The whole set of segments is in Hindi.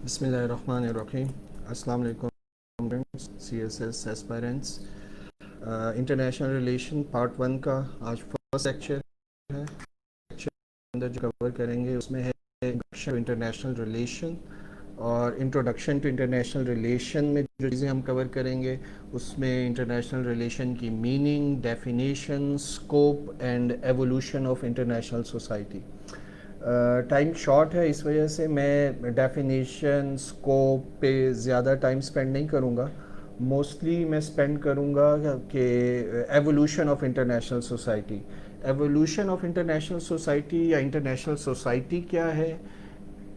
बिस्मिल्लाहिर्रहमानिर्रहीम। अस्सलाम वालेकुम CSS aspirants. International relation part 1 का आज फर्स्ट लेक्चर है। लेक्चर के अंदर जो कवर करेंगे उसमें है इंट्रोडक्शन टू इंटरनेशनल रिलेशन, और इंट्रोडक्शन टू इंटरनेशनल रिलेशन में जो चीज़ें हम कवर करेंगे उसमें इंटरनेशनल रिलेशन की meaning, definition, scope and evolution of international society. Time short है, इस वजह से मैं डेफिनेशन स्कोप पे ज़्यादा टाइम स्पेंड नहीं करूँगा। मोस्टली मैं स्पेंड करूँगा कि evolution of international society. Evolution of international society या इंटरनेशनल सोसाइटी क्या है,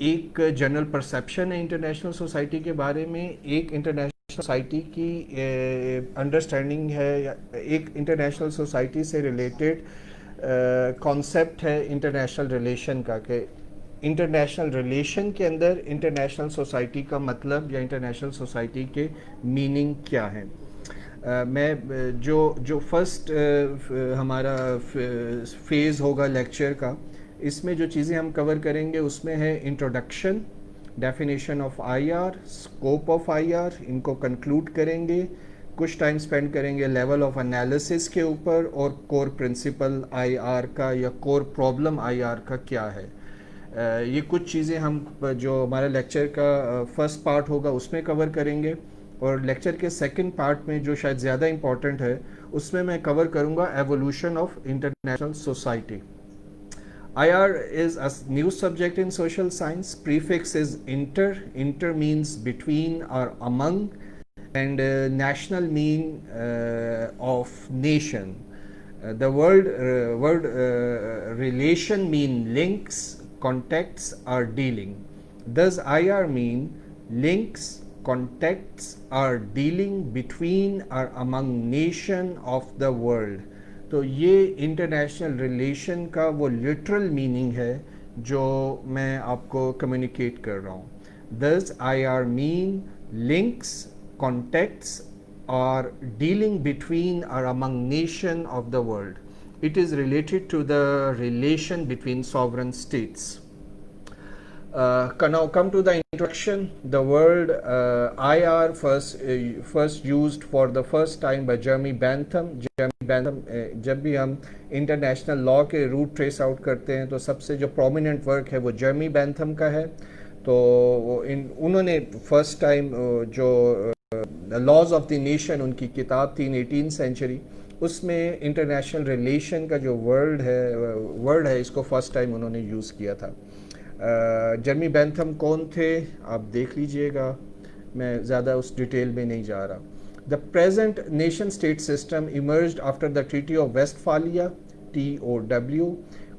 एक जनरल परसेप्शन है इंटरनेशनल सोसाइटी के बारे में, एक इंटरनेशनल सोसाइटी की अंडरस्टैंडिंग है, या एक इंटरनेशनल सोसाइटी से रिलेटेड कॉन्सेप्ट है इंटरनेशनल रिलेशन का, कि इंटरनेशनल रिलेशन के अंदर इंटरनेशनल सोसाइटी का मतलब या इंटरनेशनल सोसाइटी के मीनिंग क्या है। मैं जो फर्स्ट हमारा फेज़ होगा लेक्चर का, इसमें जो चीज़ें हम कवर करेंगे उसमें है introduction, definition of IR, scope of IR, इनको कंक्लूड करेंगे। कुछ टाइम स्पेंड करेंगे लेवल ऑफ एनालिसिस के ऊपर, और कोर प्रिंसिपल आईआर का या कोर प्रॉब्लम आईआर का क्या है। ये कुछ चीज़ें हम जो हमारा लेक्चर का फर्स्ट पार्ट होगा उसमें कवर करेंगे, और लेक्चर के सेकंड पार्ट में जो शायद ज़्यादा इम्पॉर्टेंट है उसमें मैं कवर करूँगा evolution of international society. IR is a new subject in social science. Prefix is inter. Inter means between or among, and national mean of nation. The word relation mean links, contacts, or dealing. Does IR mean links, contacts, or dealing between or among nation of the world? तो ये इंटरनेशनल रिलेशन का वो लिटरल मीनिंग है जो मैं आपको कम्युनिकेट कर रहा हूँ। दस IR मीन लिंक्स, कॉन्टेक्ट्स और डीलिंग बिटवीन और among nation of the world. It is related to the relation between sovereign states. Now come to the introduction. The word IR first used for the first time by Jeremy Bentham. Jeremy Bentham, जब भी हम इंटरनेशनल लॉ के रूट ट्रेस आउट करते हैं तो सबसे जो प्रोमिनेंट वर्क है वो जर्मी बैंथम का है। तो उन्होंने फर्स्ट टाइम जो लॉज ऑफ द नेशन उनकी किताब थी इन 18th सेंचुरी, उसमें इंटरनेशनल रिलेशन का जो वर्ड है इसको फर्स्ट टाइम उन्होंने यूज़ किया था। जर्मी बैंथम कौन थे आप देख लीजिएगा, मैं ज़्यादा उस डिटेल में नहीं जा रहा। The present nation state system emerged after the treaty of Westphalia TOW,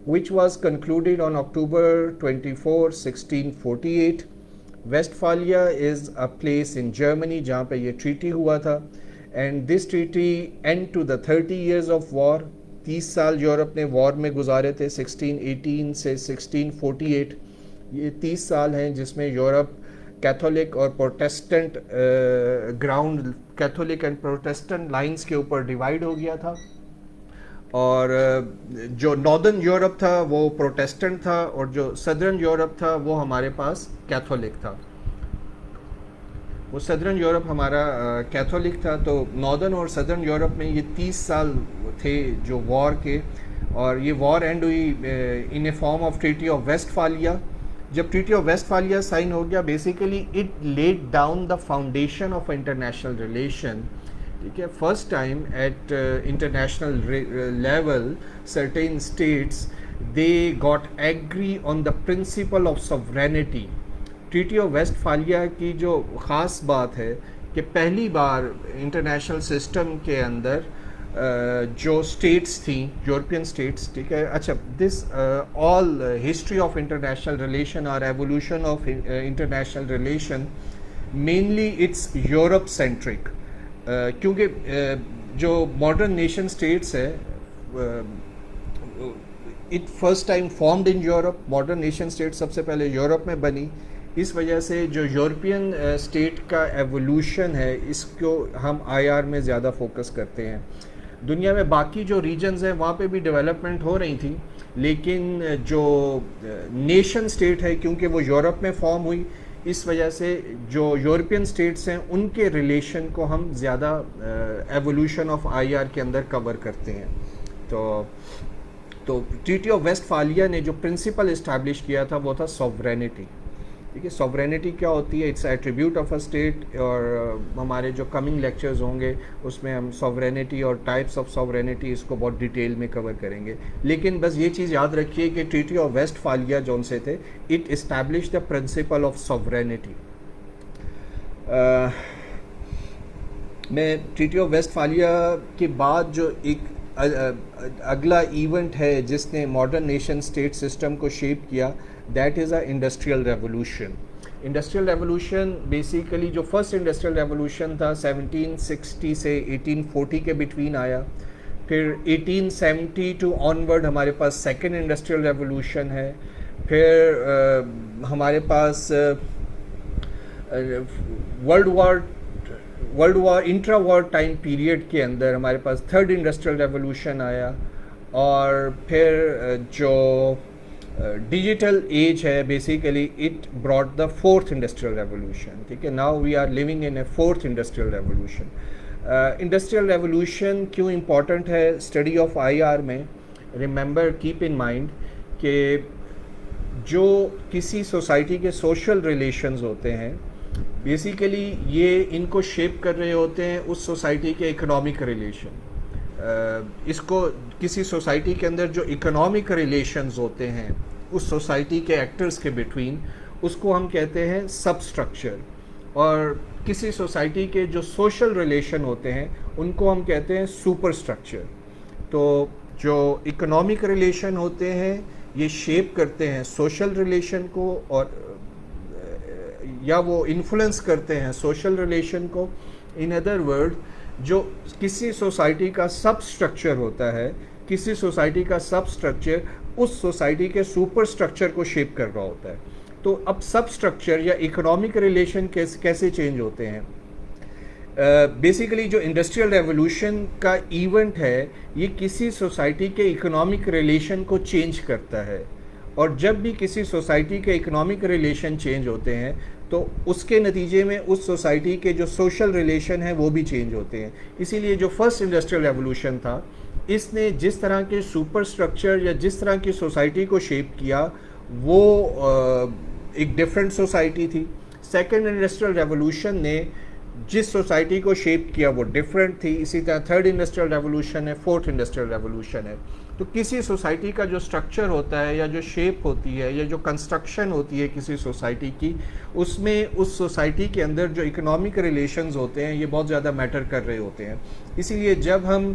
which was concluded on October 24, 1648. Westphalia is a place in Germany जहाँ पे ये ट्रीटी हुआ था, and this treaty end to the 30 years of war. 30 साल यूरोप ने वॉर में गुजारे थे 1618 से 1648। ये 30 साल हैं जिसमें यूरोप कैथोलिक और Protestant ground, Catholic and Protestant lines के ऊपर डिवाइड हो गया था, और जो नॉर्दर्न यूरोप था वो प्रोटेस्टेंट था, और जो सदर्न यूरोप था वो हमारे पास कैथोलिक था। वो सदर्न यूरोप हमारा कैथोलिक था। तो नॉर्दर्न और सदर्न यूरोप में ये 30 साल थे जो वॉर के, और ये वॉर एंड हुई in a form of treaty of Westphalia. जब ट्रीटी ऑफ वेस्टफालिया साइन हो गया, basically it laid down the foundation of international relation. ठीक है, first time at international level certain states they got agree on the principle of sovereignty. Treaty of Westphalia की जो ख़ास बात है कि पहली बार इंटरनेशनल सिस्टम के अंदर जो स्टेट्स थी, यूरोपियन स्टेट्स, ठीक है, अच्छा, this all history of international relation और evolution of international relation mainly it's Europe centric, क्योंकि जो मॉडर्न नेशन स्टेट्स है it first time formed in Europe. Modern nation state सबसे पहले यूरोप में बनी, इस वजह से जो यूरोपियन स्टेट का एवोल्यूशन है इसको हम IR में ज़्यादा फोकस करते हैं। दुनिया में बाकी जो रीजन्स हैं वहाँ पे भी डेवलपमेंट हो रही थी, लेकिन जो नेशन स्टेट है क्योंकि वो यूरोप में फॉर्म हुई, इस वजह से जो यूरोपियन स्टेट्स हैं उनके रिलेशन को हम ज़्यादा एवोल्यूशन ऑफ आईआर के अंदर कवर करते हैं। तो ट्रीटी ऑफ वेस्टफालिया ने जो प्रिंसिपल इस्टेब्लिश किया था वो था सॉवरेनिटी। ठीक है, सॉवरेनिटी क्या होती है? It's attribute of a state. और हमारे जो कमिंग लेक्चर्स होंगे उसमें हम सॉवरेनिटी और टाइप्स ऑफ सॉवरेनिटी इसको बहुत डिटेल में कवर करेंगे। लेकिन बस ये चीज़ याद रखिए कि ट्रीटी ऑफ वेस्टफालिया जौन से थे, it establish the principle of sovereignty. मैं ट्रीटी ऑफ वेस्टफालिया के बाद जो एक अगला इवेंट है जिसने मॉडर्न नेशन स्टेट सिस्टम को शेप किया, that is a industrial revolution. Industrial revolution basically जो फर्स्ट इंडस्ट्रियल रेवोल्यूशन था 1760 से 1840 के बिटवीन आया। फिर 1870 टू ऑनवर्ड हमारे पास सेकेंड इंडस्ट्रियल रेवोल्यूशन है। फिर हमारे पास world war intra war time period के अंदर हमारे पास थर्ड इंडस्ट्रियल रेवोल्यूशन आया। और फिर जो डिजिटल एज है basically it brought the fourth industrial revolution. ठीक है, now we are living in a fourth industrial revolution. Industrial revolution क्यों इम्पॉर्टेंट है स्टडी ऑफ आईआर में? रिमेंबर, कीप इन माइंड कि जो किसी सोसाइटी के सोशल रिलेशंस होते हैं बेसिकली ये इनको शेप कर रहे होते हैं उस सोसाइटी के इकोनॉमिक रिलेशन। इसको किसी सोसाइटी के अंदर जो इकोनॉमिक रिलेशंस होते हैं उस सोसाइटी के एक्टर्स के बिटवीन, उसको हम कहते हैं सब स्ट्रक्चर। और किसी सोसाइटी के जो सोशल रिलेशन होते हैं उनको हम कहते हैं सुपर स्ट्रक्चर। तो जो इकोनॉमिक रिलेशन होते हैं ये शेप करते हैं सोशल रिलेशन को, और या वो इन्फ्लुएंस करते हैं सोशल रिलेशन को। इन अदर वर्ड, जो किसी सोसाइटी का सब स्ट्रक्चर होता है, किसी सोसाइटी का सब स्ट्रक्चर उस सोसाइटी के सुपर स्ट्रक्चर को शेप कर रहा होता है। तो अब सब स्ट्रक्चर या इकोनॉमिक रिलेशन कैसे चेंज होते हैं? बेसिकली जो इंडस्ट्रियल रेवोल्यूशन का इवेंट है ये किसी सोसाइटी के इकोनॉमिक रिलेशन को चेंज करता है। और जब भी किसी सोसाइटी के इकोनॉमिक रिलेशन चेंज होते हैं तो उसके नतीजे में उस सोसाइटी के जो सोशल रिलेशन है वो भी चेंज होते हैं। इसीलिए जो फर्स्ट इंडस्ट्रियल रेवोल्यूशन था इसने जिस तरह के सुपर स्ट्रक्चर या जिस तरह की सोसाइटी को शेप किया वो एक डिफरेंट सोसाइटी थी। सेकेंड इंडस्ट्रियल रेवोल्यूशन ने जिस सोसाइटी को शेप किया वो डिफरेंट थी। इसी तरह थर्ड इंडस्ट्रियल रेवोल्यूशन है, फोर्थ इंडस्ट्रियल रेवोल्यूशन है। तो किसी सोसाइटी का जो स्ट्रक्चर होता है या जो शेप होती है या जो कंस्ट्रक्शन होती है किसी सोसाइटी की, उसमें उस सोसाइटी के अंदर जो इकोनॉमिक रिलेशंस होते हैं ये बहुत ज़्यादा मैटर कर रहे होते हैं। इसीलिए जब हम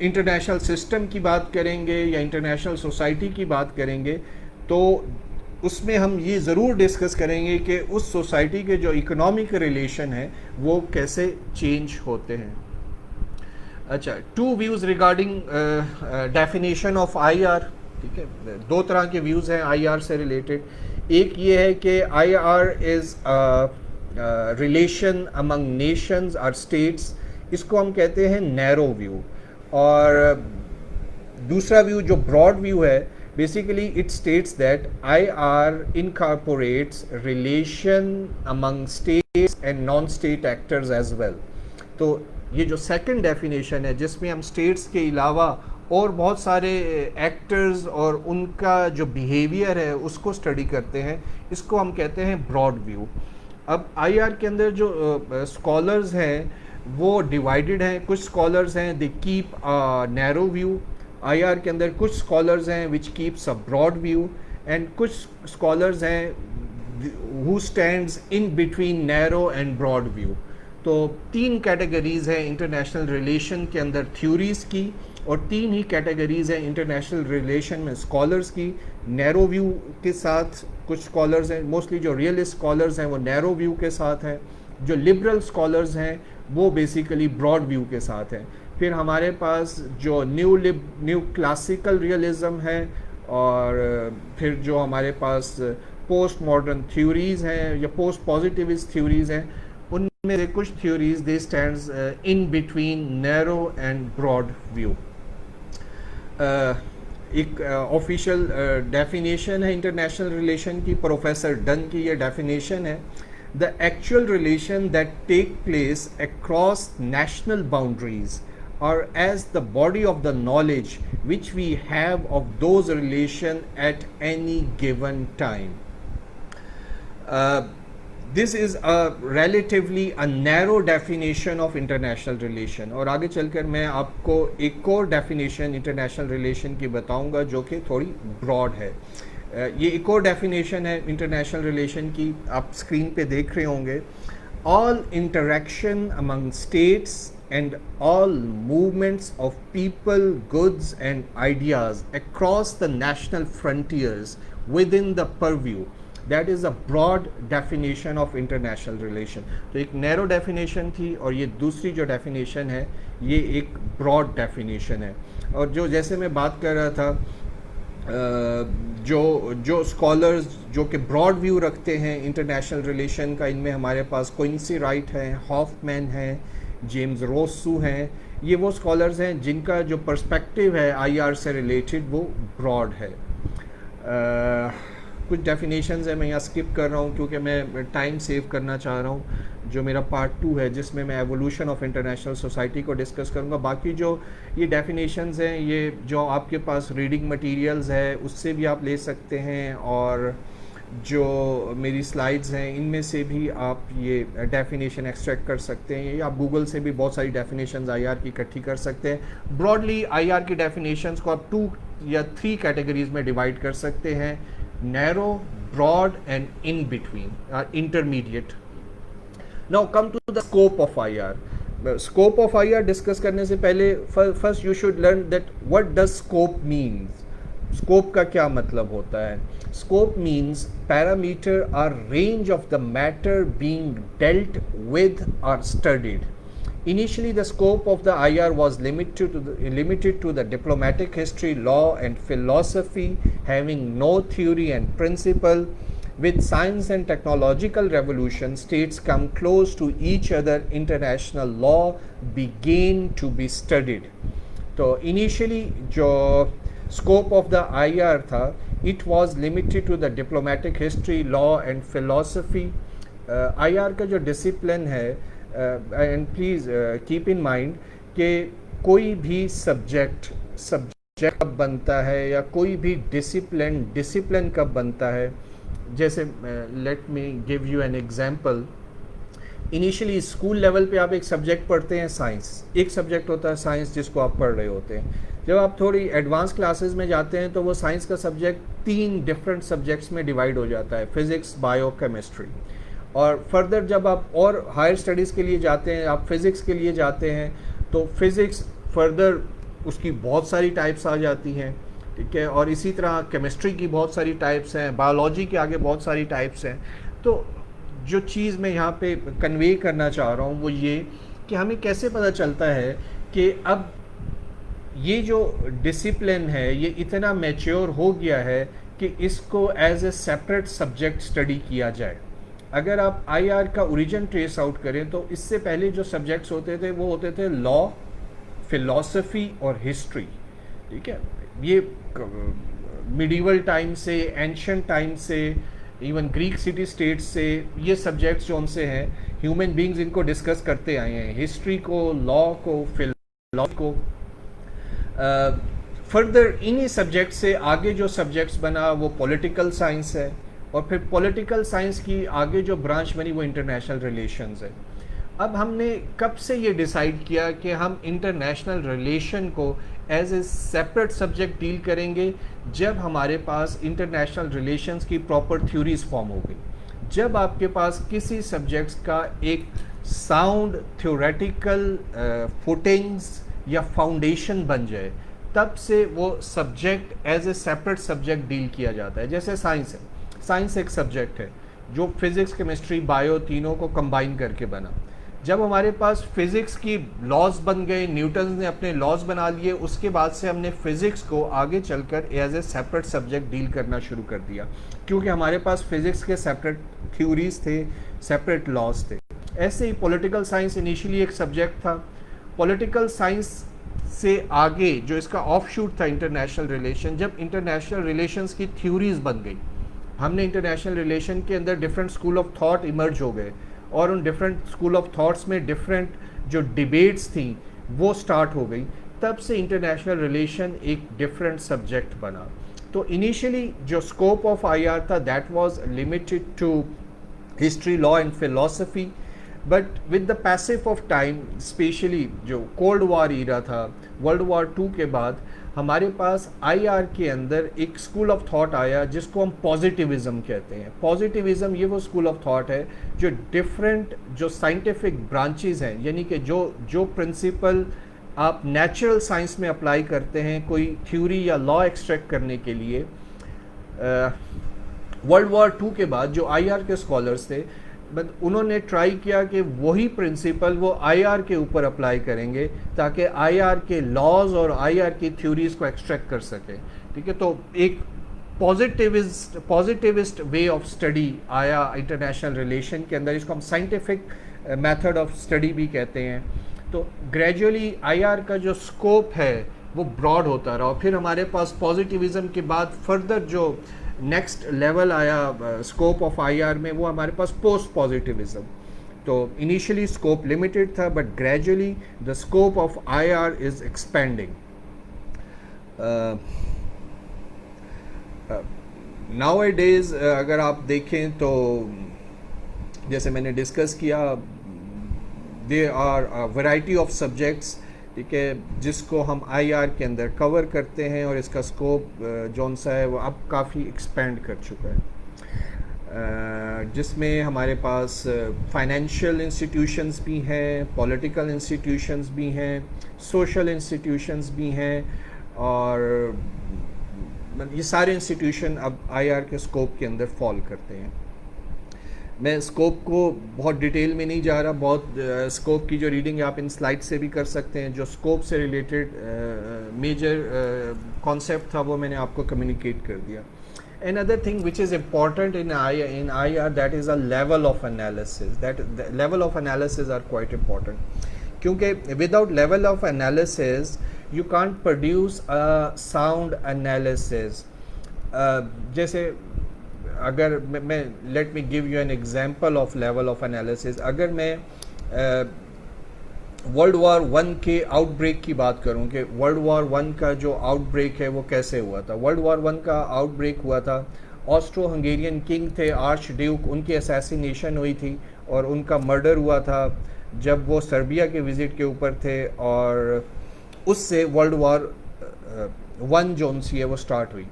इंटरनेशनल सिस्टम की बात करेंगे या इंटरनेशनल सोसाइटी की बात करेंगे तो उसमें हम ये ज़रूर डिस्कस करेंगे कि उस सोसाइटी के जो इकोनॉमिक रिलेशन है वो कैसे चेंज होते हैं। अच्छा, two views regarding definition of IR. ठीक है, दो तरह के व्यूज़ हैं आईआर से रिलेटेड। एक ये है कि IR is relation among Nations और स्टेट्स, इसको हम कहते हैं नैरो व्यू। और दूसरा व्यू जो ब्रॉड व्यू है, basically it states that IR incorporates relation among states and non-state actors as well। तो ये जो सेकंड डेफिनेशन है जिसमें हम स्टेट्स के अलावा और बहुत सारे एक्टर्स और उनका जो बिहेवियर है उसको स्टडी करते हैं, इसको हम कहते हैं ब्रॉड व्यू। अब आईआर के अंदर जो स्कॉलर्स हैं वो डिवाइडेड हैं। कुछ स्कॉलर्स हैं they keep narrow view. IR के अंदर कुछ स्कॉलर्स हैं which keeps a broad view, and कुछ स्कॉलर्स हैं who stands in between narrow and broad view. तो तीन कैटेगरीज़ हैं इंटरनेशनल रिलेशन के अंदर थ्योरीज़ की, और तीन ही कैटेगरीज़ हैं इंटरनेशनल रिलेशन में स्कॉलर्स की। नैरो व्यू के साथ कुछ स्कॉलर्स हैं, मोस्टली जो रियलिस्ट स्कॉलर्स हैं वो नैरो व्यू के साथ हैं। जो लिबरल स्कॉलर्स हैं वो बेसिकली ब्रॉड व्यू के साथ हैं। फिर हमारे पास जो न्यू क्लासिकल रियलिज़म है, और फिर जो हमारे पास पोस्ट मॉडर्न थ्योरीज़ हैं या पोस्ट पॉजिटिविस्ट थ्योरीज़ हैं, उनमें से कुछ theories they stands in between narrow and broad view. एक ऑफिशियल डेफिनेशन है इंटरनेशनल रिलेशन की, प्रोफेसर डन की ये डेफिनेशन है: the actual relation that take place across national boundaries or as the body of the knowledge which we have of those relation at any given time. This is a relatively a narrow definition of international relation. और आगे चलकर मैं आपको एक और definition international relation की बताऊंगा जो कि थोड़ी broad है. ये एक और definition है international relation की, आप screen पे देख रहे होंगे: all interaction among states and all movements of people, goods and ideas across the national frontiers within the purview. That is a broad definition of international relation. तो एक narrow definition थी और ये दूसरी जो definition है ये एक broad definition है. और जो जैसे मैं बात कर रहा था, जो स्कॉलर्स जो कि ब्रॉड व्यू रखते हैं इंटरनेशनल रिलेशन का, इनमें हमारे पास क्विंसी राइट हैं, हॉफमैन हैं, जेम्स रोसू हैं. ये वो स्कॉलर्स हैं जिनका जो पर्सपेक्टिव है आईआर से रिलेटेड वो ब्रॉड है. कुछ डेफिनेशंस है मैं यहाँ स्किप कर रहा हूँ क्योंकि मैं टाइम सेव करना चाह रहा हूँ. जो मेरा पार्ट 2 है जिसमें मैं एवोल्यूशन ऑफ इंटरनेशनल सोसाइटी को डिस्कस करूँगा. बाकी जो ये डेफिनेशंस हैं ये जो आपके पास रीडिंग मटेरियल्स है उससे भी आप ले सकते हैं, और जो मेरी स्लाइड्स हैं इनमें से भी आप ये डेफिनेशन एक्सट्रैक्ट कर सकते हैं, या आप गूगल से भी बहुत सारी डेफिनेशंस आईआर की इकट्ठी कर सकते हैं. ब्रॉडली आईआर की डेफिनेशंस को आप 2 या 3 कैटेगरीज में डिवाइड कर सकते हैं: narrow, broad and in between, intermediate. Now come to the scope of IR. Scope of IR discuss करने से पहले first you should learn that what does scope means. Scope का क्या मतलब होता है? Scope means parameter or range of the matter being dealt with और studied. Initially, the scope of the IR was limited to the diplomatic history, law, and philosophy, having no theory and principle. With science and technological revolution, states come close to each other. International law began to be studied. So, initially, जो scope of the IR था, it was limited to the diplomatic history, law, and philosophy. IR का जो discipline है, and please keep in mind कि कोई भी सब्जेक्ट कब बनता है या कोई भी डिसिप्लिन कब बनता है. जैसे let me give you an example. Initially school level पे आप एक सब्जेक्ट पढ़ते हैं साइंस, एक सब्जेक्ट होता है साइंस जिसको आप पढ़ रहे होते हैं. जब आप थोड़ी एडवांस क्लासेस में जाते हैं तो वो साइंस का सब्जेक्ट 3 डिफरेंट सब्जेक्ट्स में डिवाइड हो जाता है: फिज़िक्स, बायो, केमिस्ट्री. और फर्दर जब आप और हायर स्टडीज़ के लिए जाते हैं, आप फिज़िक्स के लिए जाते हैं, तो फिज़िक्स फर्दर उसकी बहुत सारी टाइप्स आ जाती हैं, ठीक है. और इसी तरह केमिस्ट्री की बहुत सारी टाइप्स हैं, बायोलॉजी के आगे बहुत सारी टाइप्स हैं. तो जो चीज़ मैं यहाँ पे कन्वे करना चाह रहा हूँ वो ये कि हमें कैसे पता चलता है कि अब ये जो डिसिप्लिन है ये इतना मैच्योर हो गया है कि इसको as a separate subject study किया जाए. अगर आप आईआर का ओरिजिन ट्रेस आउट करें तो इससे पहले जो सब्जेक्ट्स होते थे वो होते थे लॉ, फिलॉसफी और हिस्ट्री, ठीक है. ये मिडीवल टाइम से, एंशियंट टाइम से, इवन ग्रीक सिटी स्टेट्स से ये सब्जेक्ट्स जो उनसे हैं, ह्यूमन बींग्स इनको डिस्कस करते आए हैं, हिस्ट्री को, लॉ को, फिलॉसफी को. फर्दर इन्हीं सब्जेक्ट से आगे जो सब्जेक्ट्स बना वो पॉलिटिकल साइंस है, और फिर पॉलिटिकल साइंस की आगे जो ब्रांच बनी वो इंटरनेशनल रिलेशंस है. अब हमने कब से ये डिसाइड किया कि हम इंटरनेशनल रिलेशन को as a separate subject deal करेंगे? जब हमारे पास इंटरनेशनल रिलेशंस की प्रॉपर थ्योरीज फॉर्म हो गई, जब आपके पास किसी सब्जेक्ट्स का एक साउंड थ्योरेटिकल फुटिंग्स या फाउंडेशन बन जाए, तब से वो subject as a separate subject deal किया जाता है. जैसे साइंस है, साइंस एक सब्जेक्ट है जो फिज़िक्स, केमिस्ट्री, बायो तीनों को कंबाइन करके बना. जब हमारे पास फिज़िक्स की लॉज बन गए, न्यूटन ने अपने लॉज बना लिए, उसके बाद से हमने फिज़िक्स को आगे चलकर as a separate subject deal करना शुरू कर दिया, क्योंकि हमारे पास फिज़िक्स के सेपरेट थ्योरीज थे, सेपरेट लॉज थे. ऐसे ही पॉलिटिकल साइंस इनिशियली एक सब्जेक्ट था. पॉलिटिकल साइंस से आगे जो इसका ऑफशूट था इंटरनेशनल रिलेशन, जब इंटरनेशनल रिलेशंस की थ्योरीज बन गई, हमने इंटरनेशनल रिलेशन के अंदर different school of thought emerge हो गए और उन डिफरेंट स्कूल ऑफ थॉट्स में डिफरेंट जो डिबेट्स थी वो स्टार्ट हो गई, तब से इंटरनेशनल रिलेशन एक डिफरेंट सब्जेक्ट बना। तो इनिशियली जो स्कोप ऑफ आईआर था that was limited to history, law and philosophy, but with the passage of time, specially जो कोल्ड वॉर ईरा था, वर्ल्ड वॉर 2 के बाद हमारे पास आईआर के अंदर एक स्कूल ऑफ थॉट आया जिसको हम पॉजिटिविज्म कहते हैं। पॉजिटिविज्म ये वो स्कूल ऑफ थॉट है जो डिफरेंट जो साइंटिफिक ब्रांचेज हैं, यानी कि जो प्रिंसिपल आप नेचुरल साइंस में अप्लाई करते हैं कोई थ्योरी या लॉ एक्सट्रैक्ट करने के लिए, वर्ल्ड वॉर 2 के बाद जो आईआर के स्कॉलर्स थे उन्होंने ट्राई किया कि वही प्रिंसिपल वो आईआर के ऊपर अप्लाई करेंगे ताकि आईआर के लॉज और आईआर की थ्योरीज को एक्सट्रैक्ट कर सके। ठीक है, तो एक पॉजिटिविस्ट वे ऑफ स्टडी आया इंटरनेशनल रिलेशन के अंदर, इसको हम साइंटिफिक मेथड ऑफ स्टडी भी कहते हैं। तो ग्रेजुअली आईआर का जो स्कोप है वो ब्रॉड होता रहा और फिर हमारे पास पॉजिटिविज्म के बाद फर्दर जो नेक्स्ट लेवल आया स्कोप ऑफ आईआर में वो हमारे पास पोस्ट पॉजिटिविज्म। तो इनिशियली स्कोप लिमिटेड था but gradually the scope of IR is expanding. Nowadays अगर आप देखें तो जैसे मैंने डिस्कस किया, they are variety of subjects, ठीक है, जिसको हम आईआर के अंदर कवर करते हैं और इसका स्कोप जौन सा है वो अब काफ़ी एक्सपेंड कर चुका है, जिसमें हमारे पास फाइनेंशियल इंस्टीट्यूशंस भी हैं, पॉलिटिकल इंस्टीट्यूशंस भी हैं, सोशल इंस्टीट्यूशंस भी हैं, और ये सारे इंस्टीट्यूशन अब आईआर के स्कोप के अंदर फॉल करते हैं। मैं स्कोप को बहुत डिटेल में नहीं जा रहा, बहुत स्कोप की जो रीडिंग आप इन स्लाइड से भी कर सकते हैं। जो स्कोप से रिलेटेड मेजर कॉन्सेप्ट था वो मैंने आपको कम्युनिकेट कर दिया। Another thing which is important in IR, that is a level of analysis. That the level of analysis are quite important, क्योंकि without level of analysis you can't produce a sound analysis. जैसे अगर मैं let me give you an example of level of analysis. अगर मैं वर्ल्ड वॉर 1 के आउटब्रेक की बात करूं कि वर्ल्ड वॉर 1 का जो आउटब्रेक है वो कैसे हुआ था। वर्ल्ड वॉर 1 का आउटब्रेक हुआ था, ऑस्ट्रो हंगेरियन किंग थे आर्च ड्यूक, उनकी असैसिनेशन हुई थी और उनका मर्डर हुआ था जब वो सर्बिया के विज़िट के ऊपर थे, और उससे वर्ल्ड वॉर 1 जो सी है वो स्टार्ट हुई।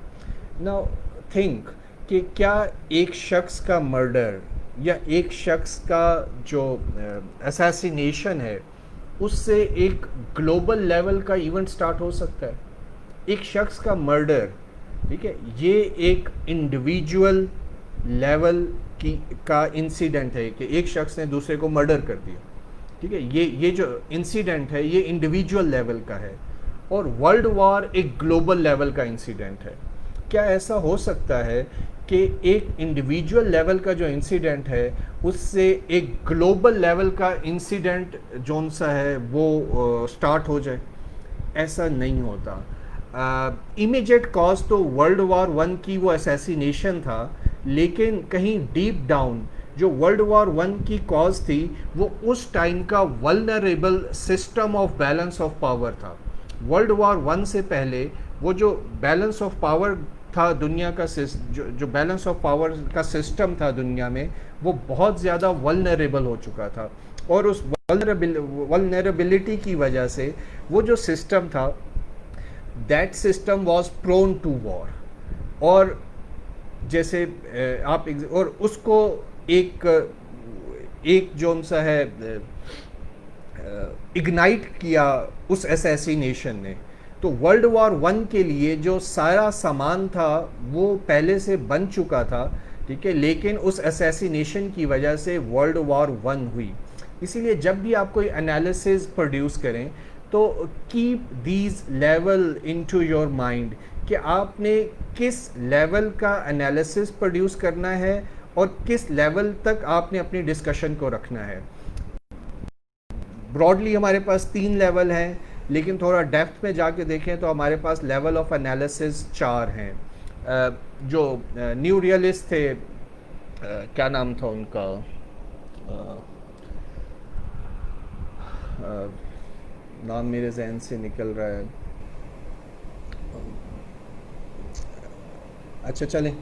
नाउ थिंक कि क्या एक शख्स का मर्डर या एक शख्स का जो असैसिनेशन है उससे एक ग्लोबल लेवल का इवेंट स्टार्ट हो सकता है? एक शख्स का मर्डर, ठीक है, ये एक इंडिविजुअल लेवल का इंसिडेंट है कि एक शख्स ने दूसरे को मर्डर कर दिया, ठीक है, ये जो इंसिडेंट है ये इंडिविजुअल लेवल का है, और वर्ल्ड वॉर एक ग्लोबल लेवल का इंसिडेंट है। क्या ऐसा हो सकता है कि एक इंडिविजुअल लेवल का जो इंसिडेंट है उससे एक ग्लोबल लेवल का इंसिडेंट जोन सा है वो स्टार्ट हो जाए? ऐसा नहीं होता। इमीडिएट कॉज तो वर्ल्ड वॉर 1 की वो असैसिनेशन था, लेकिन कहीं डीप डाउन जो वर्ल्ड वॉर 1 की कॉज थी वो उस टाइम का vulnerable system of balance of power था। वर्ल्ड वॉर 1 से पहले वो जो बैलेंस ऑफ पावर था दुनिया का, जो बैलेंस ऑफ पावर का सिस्टम था दुनिया में, वो बहुत ज़्यादा वल्नरेबल हो चुका था, और उस वल्नरेबिलिटी की वजह से वो जो सिस्टम था that system was prone to war. और जैसे आप और उसको एक जोन सा है इग्नाइट किया उस असैसिनेशन ने। तो वर्ल्ड वॉर 1 के लिए जो सारा सामान था वो पहले से बन चुका था, ठीक है, लेकिन उस असैसिनेशन की वजह से वर्ल्ड वॉर 1 हुई। इसीलिए जब भी आप कोई एनालिसिस प्रोड्यूस करें तो keep these level into your mind कि आपने किस लेवल का एनालिसिस प्रोड्यूस करना है और किस लेवल तक आपने अपनी डिस्कशन को रखना है। ब्रॉडली हमारे पास 3 लेवल हैं। लेकिन थोड़ा डेप्थ में जाके देखें तो हमारे पास लेवल ऑफ एनालिसिस 4 हैं। जो न्यू रियलिस्ट थे, क्या नाम था उनका, अ, अ, नाम मेरे जहन से निकल रहा है। अच्छा चलें,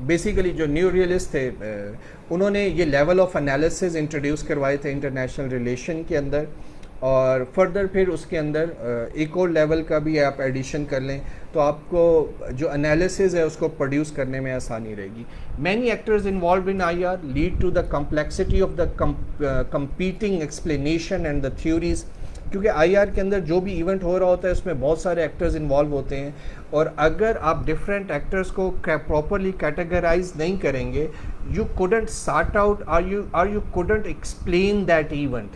बेसिकली जो न्यू रियलिस्ट थे, उन्होंने ये लेवल ऑफ एनालिसिस इंट्रोड्यूस करवाए थे इंटरनेशनल रिलेशन के अंदर, और फर्दर फिर उसके अंदर एक और लेवल का भी आप एडिशन कर लें तो आपको जो एनालिसिस है उसको प्रोड्यूस करने में आसानी रहेगी। Many actors involve in IR lead to the complexity of the competing explanation and the theories, क्योंकि आईआर के अंदर जो भी इवेंट हो रहा होता है उसमें बहुत सारे एक्टर्स इन्वॉल्व होते हैं, और अगर आप डिफरेंट एक्टर्स को प्रॉपरली कैटेगराइज नहीं करेंगे, you couldn't sort out or you couldn't explain that event.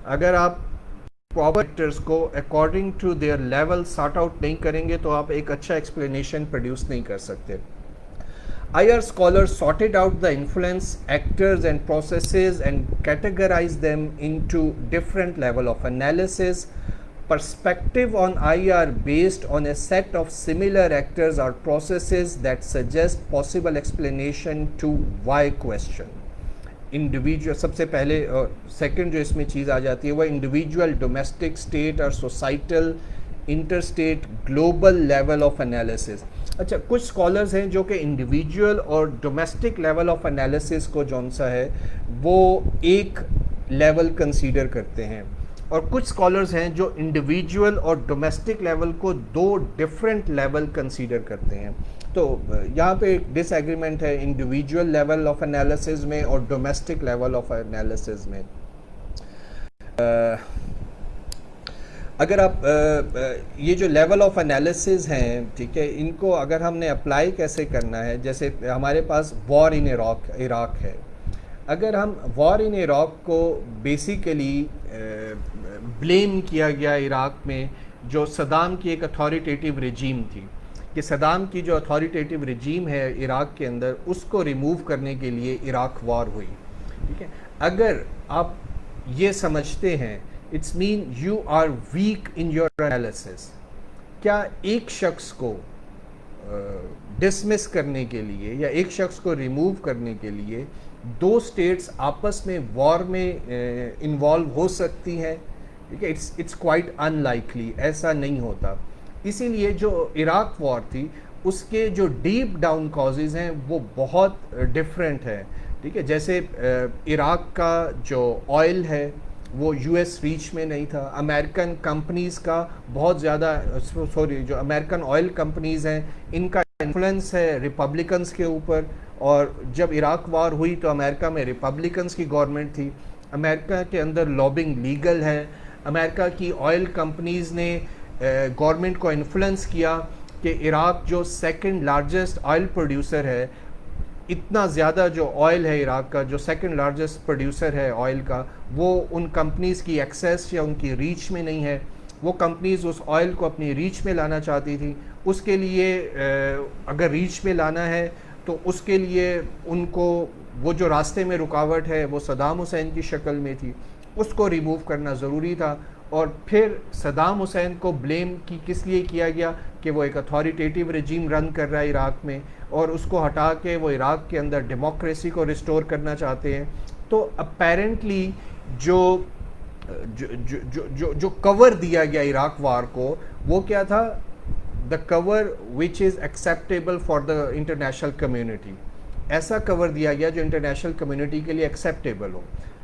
अगर आप प्रॉपर एक्टर्स को according to their level sort out नहीं करेंगे तो आप एक अच्छा एक्सप्लेनेशन प्रोड्यूस नहीं कर सकते। IR scholars sorted out the influence actors and processes and categorized them into different level of analysis. Perspective on IR based on a set of similar actors or processes that suggest possible explanation to why question. Individual सबसे पहले, और सेकंड जो इसमें चीज़ आ जाती है वह इंडिविजुअल, डोमेस्टिक, स्टेट और societal, interstate, global level of analysis. अच्छा, कुछ स्कॉलर्स हैं जो कि इंडिविजुअल और डोमेस्टिक लेवल ऑफ एनालिसिस को जौन सा है वो एक लेवल कंसीडर करते हैं, और कुछ स्कॉलर्स हैं जो इंडिविजुअल और डोमेस्टिक लेवल को दो डिफरेंट लेवल कंसीडर करते हैं। तो यहाँ पे एक डिसएग्रीमेंट है इंडिविजुअल लेवल ऑफ एनालिसिस में और डोमेस्टिक लेवल ऑफ एनालिसिस में। अगर आप ये जो लेवल ऑफ एनालिसिस हैं, ठीक है, इनको अगर हमने अप्लाई कैसे करना है, जैसे हमारे पास वॉर इन इराक है, अगर हम वॉर इन इराक को बेसिकली ब्लेम किया गया इराक में जो सदाम की एक अथॉरिटेटिव रिजीम थी, कि सदाम की जो अथॉरिटेटिव रिजीम है इराक के अंदर उसको रिमूव करने के लिए इराक वॉर हुई, ठीक है। अगर आप ये समझते हैं, it's mean you are weak in your analysis. क्या एक शख्स को डिसमिस करने के लिए या एक शख्स को रिमूव करने के लिए दो स्टेट्स आपस में वॉर में इन्वॉल्व हो सकती हैं? ठीक है, इट्स क्वाइट अनलाइकली, ऐसा नहीं होता। इसीलिए जो इराक वॉर थी उसके जो डीप डाउन कॉजेज़ हैं वो बहुत डिफरेंट है, ठीक है। जैसे इराक का जो ऑयल है वो यूएस रीच में नहीं था, अमेरिकन कंपनीज़ का बहुत ज़्यादा, जो अमेरिकन ऑयल कंपनीज़ हैं इनका इन्फ्लुएंस है रिपब्लिकन्स के ऊपर, और जब इराक वार हुई तो अमेरिका में रिपब्लिकन्स की गवर्नमेंट थी, अमेरिका के अंदर लॉबिंग लीगल है, अमेरिका की ऑयल कंपनीज़ ने गवर्नमेंट को इन्फ्लुएंस किया कि इराक जो सेकंड लार्जेस्ट ऑयल प्रोड्यूसर है, इतना ज़्यादा जो ऑयल है इराक का, जो सेकंड लार्जेस्ट प्रोड्यूसर है ऑयल का, वो उन कंपनीज़ की एक्सेस या उनकी रीच में नहीं है। वो कंपनीज़ उस ऑयल को अपनी रीच में लाना चाहती थी, उसके लिए अगर रीच में लाना है तो उसके लिए उनको वो जो रास्ते में रुकावट है वो सदाम हुसैन की शक्ल में थी, उसको रिमूव करना ज़रूरी था। और फिर सदाम हुसैन को ब्लेम किस लिए किया गया कि वो एक अथॉरिटेटिव रजीम रन कर रहा है इराक में, और उसको हटा के वो इराक के अंदर डेमोक्रेसी को रिस्टोर करना चाहते हैं। तो अपेरेंटली जो जो जो जो जो, जो कवर दिया गया इराक वार को, वो क्या था? The cover which is acceptable for the international community. ऐसा कवर दिया गया जो इंटरनेशनल कम्युनिटी के लिए एक्सेप्टेबल हो,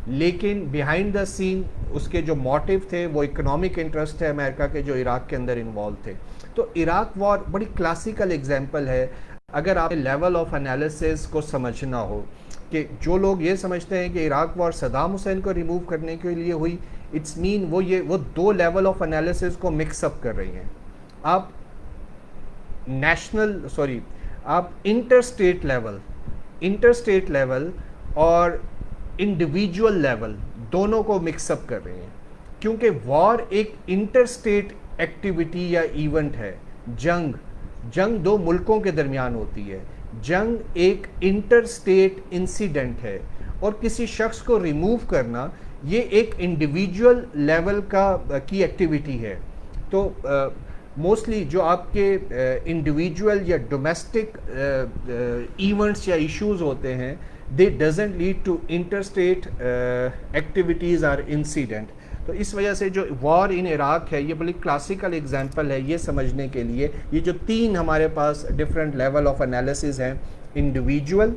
लेकिन बिहाइंड द सीन उसके जो मोटिव थे वो इकोनॉमिक इंटरेस्ट है अमेरिका के जो इराक के अंदर इन्वॉल्व थे। तो इराक वॉर बड़ी क्लासिकल एग्जांपल है। अगर आप लेवल ऑफ एनालिसिस को समझना हो कि जो लोग ये समझते हैं कि इराक वॉर सदाम हुसैन को रिमूव करने के लिए हुई, इट्स मीन वो दो लेवल ऑफ एनालिसिस को मिक्सअप कर रही हैं। आप आप इंटरस्टेट लेवल और इंडिविजुअल लेवल दोनों को मिक्सअप कर रहे हैं, क्योंकि वॉर एक इंटरस्टेट एक्टिविटी या इवेंट है। जंग दो मुल्कों के दरमियान होती है, जंग एक इंटरस्टेट इंसिडेंट है, और किसी शख्स को रिमूव करना ये एक इंडिविजुअल लेवल की एक्टिविटी है। तो मोस्टली जो आपके इंडिविजुअल या डोमेस्टिक इवेंट्स या इश्यूज होते हैं, they doesn't lead to interstate activities or incident. तो इस वजह से जो वॉर इन इराक है, ये बड़ी क्लासिकल एग्जांपल है ये समझने के लिए। ये जो तीन हमारे पास डिफरेंट लेवल ऑफ एनालिसिस हैं, इंडिविजुअल,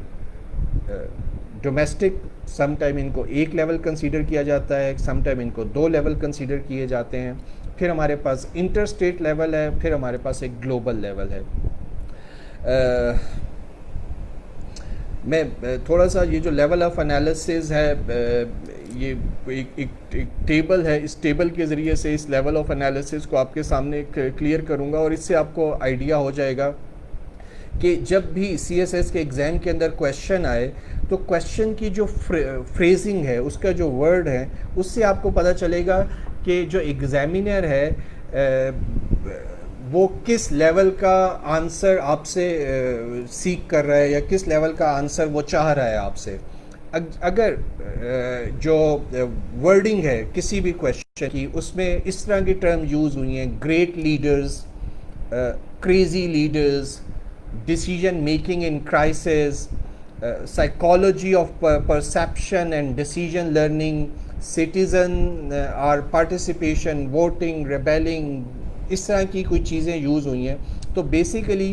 डोमेस्टिक, सम टाइम इनको एक लेवल कंसीडर किया जाता है, सम टाइम इनको दो लेवल कंसीडर किए जाते हैं, फिर हमारे पास इंटर स्टेट लेवल है, फिर हमारे पास एक ग्लोबल लेवल है। मैं थोड़ा सा ये जो लेवल ऑफ एनालिसिस है, ये एक टेबल है, इस टेबल के ज़रिए से इस लेवल ऑफ एनालिसिस को आपके सामने क्लियर करूँगा, और इससे आपको आइडिया हो जाएगा कि जब भी CSS के एग्ज़ाम के अंदर क्वेश्चन आए तो क्वेश्चन की जो फ्रेजिंग है, उसका जो वर्ड है, उससे आपको पता चलेगा कि जो एग्ज़ामिनर है वो किस लेवल का आंसर आपसे सीख कर रहा है या किस लेवल का आंसर वो चाह रहा है आपसे। अगर जो वर्डिंग है किसी भी क्वेश्चन की, उसमें इस तरह की टर्म यूज़ हुई हैं, great leaders, crazy leaders, decision making in crisis, psychology of perception and decision learning, citizen or participation, voting, rebelling, इस तरह की कोई चीज़ें यूज़ हुई हैं, तो बेसिकली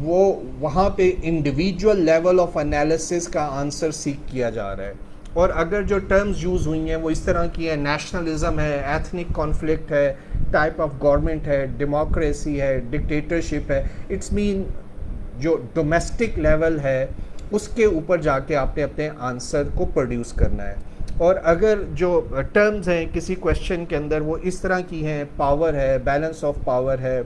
वो वहाँ पे इंडिविजुअल लेवल ऑफ एनालिसिस का आंसर सीख किया जा रहा है। और अगर जो टर्म्स यूज़ हुई हैं वो इस तरह की है, नेशनलिज्म है, एथनिक कॉन्फ्लिक्ट है, टाइप ऑफ गवर्नमेंट है, डेमोक्रेसी है, डिक्टेटरशिप है, इट्स मीन जो डोमेस्टिक लेवल है उसके ऊपर जाके आपने अपने आंसर को प्रोड्यूस करना है। और अगर जो टर्म्स हैं किसी क्वेश्चन के अंदर वो इस तरह की हैं, पावर है, बैलेंस ऑफ पावर है,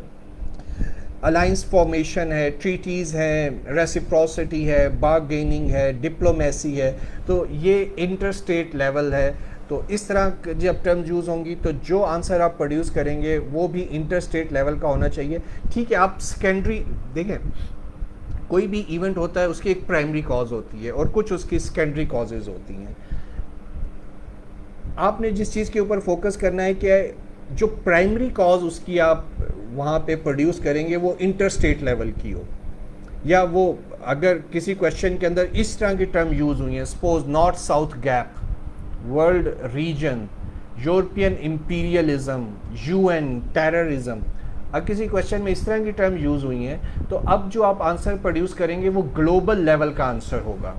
अलाइंस फॉर्मेशन है, ट्रीटीज़ हैं, रेसिप्रोसिटी है, बार्गेनिंग है, डिप्लोमेसी है, तो ये इंटर स्टेट लेवल है। तो इस तरह जब टर्म यूज़ होंगी तो जो आंसर आप प्रोड्यूस करेंगे वो भी इंटर स्टेट लेवल का होना चाहिए। ठीक है, आप सेकेंडरी देखें, कोई भी इवेंट होता है उसकी एक प्राइमरी कॉज होती है और कुछ उसकी सेकेंडरी कॉजेज़ होती हैं। आपने जिस चीज़ के ऊपर फोकस करना है कि जो प्राइमरी कॉज उसकी आप वहाँ पे प्रोड्यूस करेंगे वो इंटर स्टेट लेवल की हो, या वो अगर किसी क्वेश्चन के अंदर इस तरह की टर्म यूज़ हुई है, suppose north south gap, world region, European imperialism, UN, terrorism, अब किसी क्वेश्चन में इस तरह की टर्म यूज़ हुई हैं, तो अब जो आप आंसर प्रोड्यूस करेंगे वो ग्लोबल लेवल का आंसर होगा।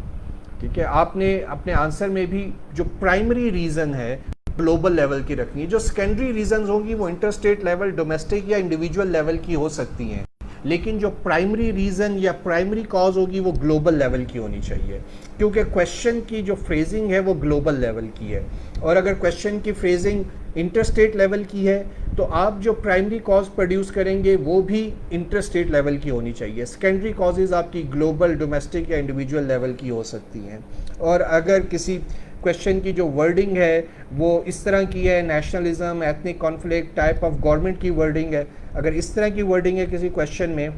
ठीक है, आपने अपने आंसर में भी जो प्राइमरी रीज़न है ग्लोबल लेवल की रखनी है, जो सेकेंडरी रीजंस होंगी वो इंटरस्टेट लेवल, डोमेस्टिक या इंडिविजुअल लेवल की हो सकती हैं, लेकिन जो प्राइमरी रीज़न या प्राइमरी कॉज होगी वो ग्लोबल लेवल की होनी चाहिए, क्योंकि क्वेश्चन की जो फ्रेजिंग है वो ग्लोबल लेवल की है। और अगर क्वेश्चन की फ्रेजिंग इंटरस्टेट लेवल की है तो आप जो प्राइमरी कॉज प्रोड्यूस करेंगे वो भी इंटरस्टेट लेवल की होनी चाहिए। सेकेंडरी कॉजेज आपकी ग्लोबल, डोमेस्टिक या इंडिविजुअल लेवल की हो सकती हैं। और अगर किसी क्वेश्चन की जो वर्डिंग है वो इस तरह की है, nationalism, ethnic conflict, type of government की वर्डिंग है, अगर इस तरह की वर्डिंग है किसी क्वेश्चन में,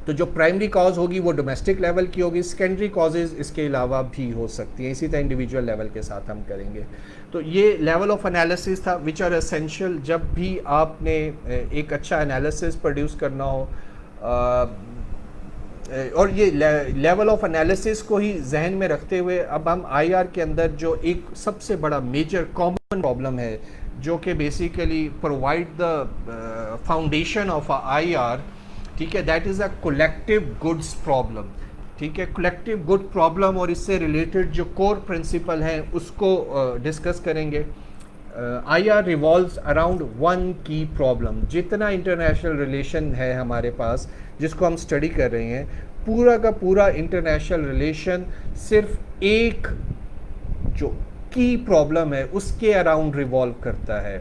तो जो प्राइमरी कॉज होगी वो डोमेस्टिक लेवल की होगी, सेकेंडरी कॉजेज इसके अलावा भी हो सकती हैं। इसी तरह इंडिविजुअल लेवल के साथ हम करेंगे। तो ये लेवल ऑफ एनालिसिस था विच आर एसेंशियल जब भी आपने एक अच्छा एनालिसिस प्रोड्यूस करना हो। और ये लेवल ऑफ एनालिसिस को ही जहन में रखते हुए अब हम IR के अंदर जो एक सबसे बड़ा मेजर कॉमन प्रॉब्लम है जो कि basically provide the foundation of IR, ठीक है, that is a collective goods problem. ठीक है, कलेक्टिव गुड प्रॉब्लम और इससे रिलेटेड जो कोर प्रिंसिपल हैं उसको डिस्कस करेंगे। IR रिवॉल्व्स अराउंड वन की प्रॉब्लम। जितना इंटरनेशनल रिलेशन है हमारे पास जिसको हम स्टडी कर रहे हैं, पूरा का पूरा इंटरनेशनल रिलेशन सिर्फ एक जो की प्रॉब्लम है उसके अराउंड रिवॉल्व करता है,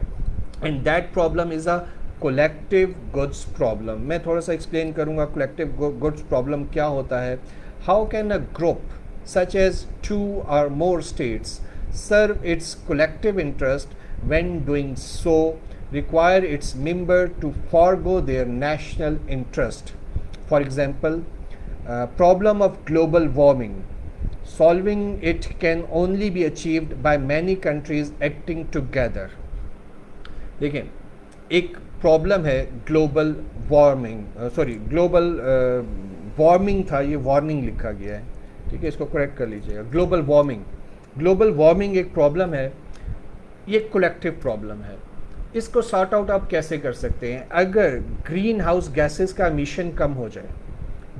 and that problem is a collective goods problem. मैं थोड़ा सा एक्सप्लेन करूंगा कलेक्टिव गुड्स प्रॉब्लम क्या होता है। How can a group such as 2 or more states serve its collective interest when doing so require its member to forego their national interest? For example, problem of global warming. Solving it can only be achieved by many countries acting together. देखें, एक प्रॉब्लम है ग्लोबल वार्मिंग, ग्लोबल वार्मिंग था, ये वार्निंग लिखा गया है, ठीक है, इसको करेक्ट कर लीजिएगा। ग्लोबल वार्मिंग एक प्रॉब्लम है, ये कलेक्टिव प्रॉब्लम है। इसको सॉर्ट आउट आप कैसे कर सकते हैं? अगर ग्रीन हाउस गैसेस का एमिशन कम हो जाए,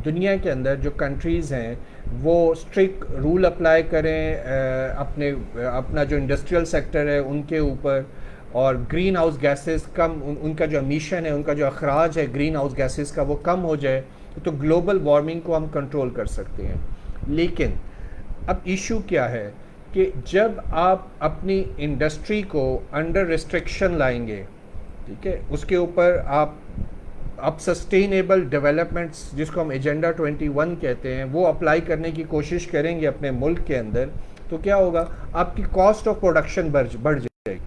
दुनिया के अंदर जो कंट्रीज़ हैं वो स्ट्रिक्ट रूल अप्लाई करें अपना जो इंडस्ट्रियल सेक्टर है उनके ऊपर, और ग्रीन हाउस गैसेस कम, उनका जो एमिशन है, उनका जो अखराज है ग्रीन हाउस गैसेस का वो कम हो जाए, तो ग्लोबल वार्मिंग को हम कंट्रोल कर सकते हैं। लेकिन अब इशू क्या है कि जब आप अपनी इंडस्ट्री को अंडर रिस्ट्रिक्शन लाएंगे, ठीक है, उसके ऊपर आप सस्टेनेबल डेवलपमेंट्स जिसको हम एजेंडा 21 कहते हैं वो अप्लाई करने की कोशिश करेंगे अपने मुल्क के अंदर, तो क्या होगा? आपकी कॉस्ट ऑफ प्रोडक्शन बढ़ जाएगी।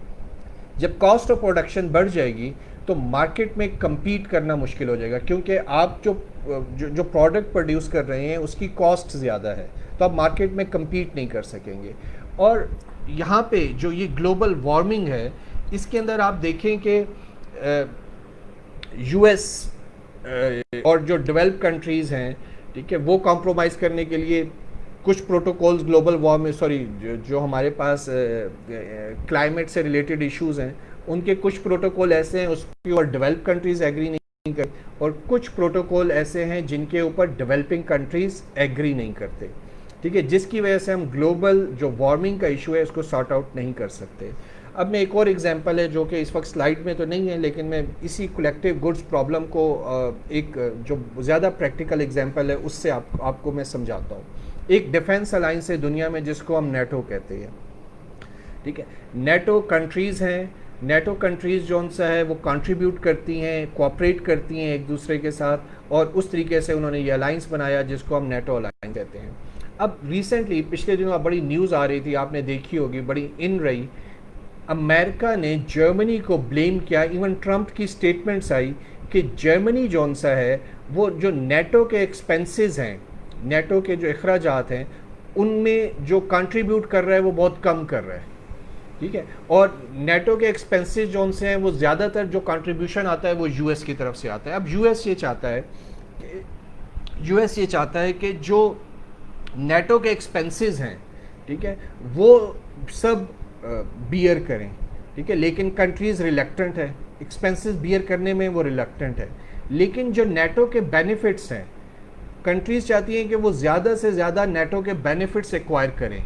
जब कॉस्ट ऑफ प्रोडक्शन बढ़ जाएगी तो मार्केट में कम्पीट करना मुश्किल हो जाएगा, क्योंकि आप जो प्रोडक्ट प्रोड्यूस कर रहे हैं उसकी कॉस्ट ज़्यादा है, तो आप मार्केट में कम्पीट नहीं कर सकेंगे। और यहाँ पे जो ये ग्लोबल वार्मिंग है, इसके अंदर आप देखें कि यूएस और जो डेवलप कंट्रीज़ हैं, ठीक है, वो कॉम्प्रोमाइज़ करने के लिए कुछ प्रोटोकॉल्स ग्लोबल वार्मिंग जो हमारे पास क्लाइमेट से रिलेटेड इश्यूज़ हैं, उनके कुछ प्रोटोकॉल ऐसे हैं उसके ऊपर डेवलप कंट्रीज़ एग्री नहीं करते, और कुछ प्रोटोकॉल ऐसे हैं जिनके ऊपर डेवलपिंग कंट्रीज़ एग्री नहीं करते, ठीक है, जिसकी वजह से हम ग्लोबल जो वार्मिंग का इशू है उसको सॉर्ट आउट नहीं कर सकते। अब मैं एक और एग्जांपल है जो कि इस वक्त स्लाइड में तो नहीं है, लेकिन मैं इसी कलेक्टिव गुड्स प्रॉब्लम को एक जो ज़्यादा प्रैक्टिकल एग्जांपल है उससे आपको मैं समझाता हूँ। एक डिफेंस अलायंस है दुनिया में जिसको हम नेटो कहते हैं, ठीक है। नेटो कंट्रीज़ हैं, नेटो कंट्रीज़ जो सा है वो कंट्रीब्यूट करती हैं, कोऑपरेट करती हैं एक दूसरे के साथ, और उस तरीके से उन्होंने ये अलायंस बनाया जिसको हम नेटो अलायंस कहते हैं। अब रिसेंटली पिछले दिनों बड़ी न्यूज़ आ रही थी, आपने देखी होगी, बड़ी इन रही, अमेरिका ने जर्मनी को ब्लेम किया, इवन ट्रंप की स्टेटमेंट्स आई कि जर्मनी जो सा है वो जो नेटो के एक्सपेंसेस हैं, नेटो के जो अखराजात हैं, उनमें जो कंट्रीब्यूट कर रहा है वो बहुत कम कर रहा है, ठीक है। और नेटो के एक्सपेंसेस जो से हैं वो ज़्यादातर जो कंट्रीब्यूशन आता है वो यूएस की तरफ से आता है। अब यूएस ये चाहता है कि जो नेटो के एक्सपेंसेस हैं, ठीक है, वो सब बियर करें, ठीक है, लेकिन कंट्रीज़ रिलक्टेंट है, एक्सपेंसेस बियर करने में वो रिलक्टेंट है। लेकिन जो नेटो के बेनिफिट्स हैं, कंट्रीज़ चाहती हैं कि वो ज़्यादा से ज़्यादा नेटो के बेनिफिट्स एक्वायर करें,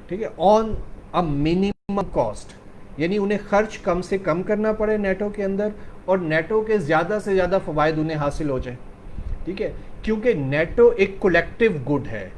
ठीक है, ऑन अ मिनिमम कॉस्ट, यानी उन्हें खर्च कम से कम करना पड़े नेटो के अंदर, और नेटो के ज़्यादा से ज़्यादा फ़वाइद उन्हें हासिल हो जाए, ठीक है, क्योंकि नेटो एक कलेक्टिव गुड है,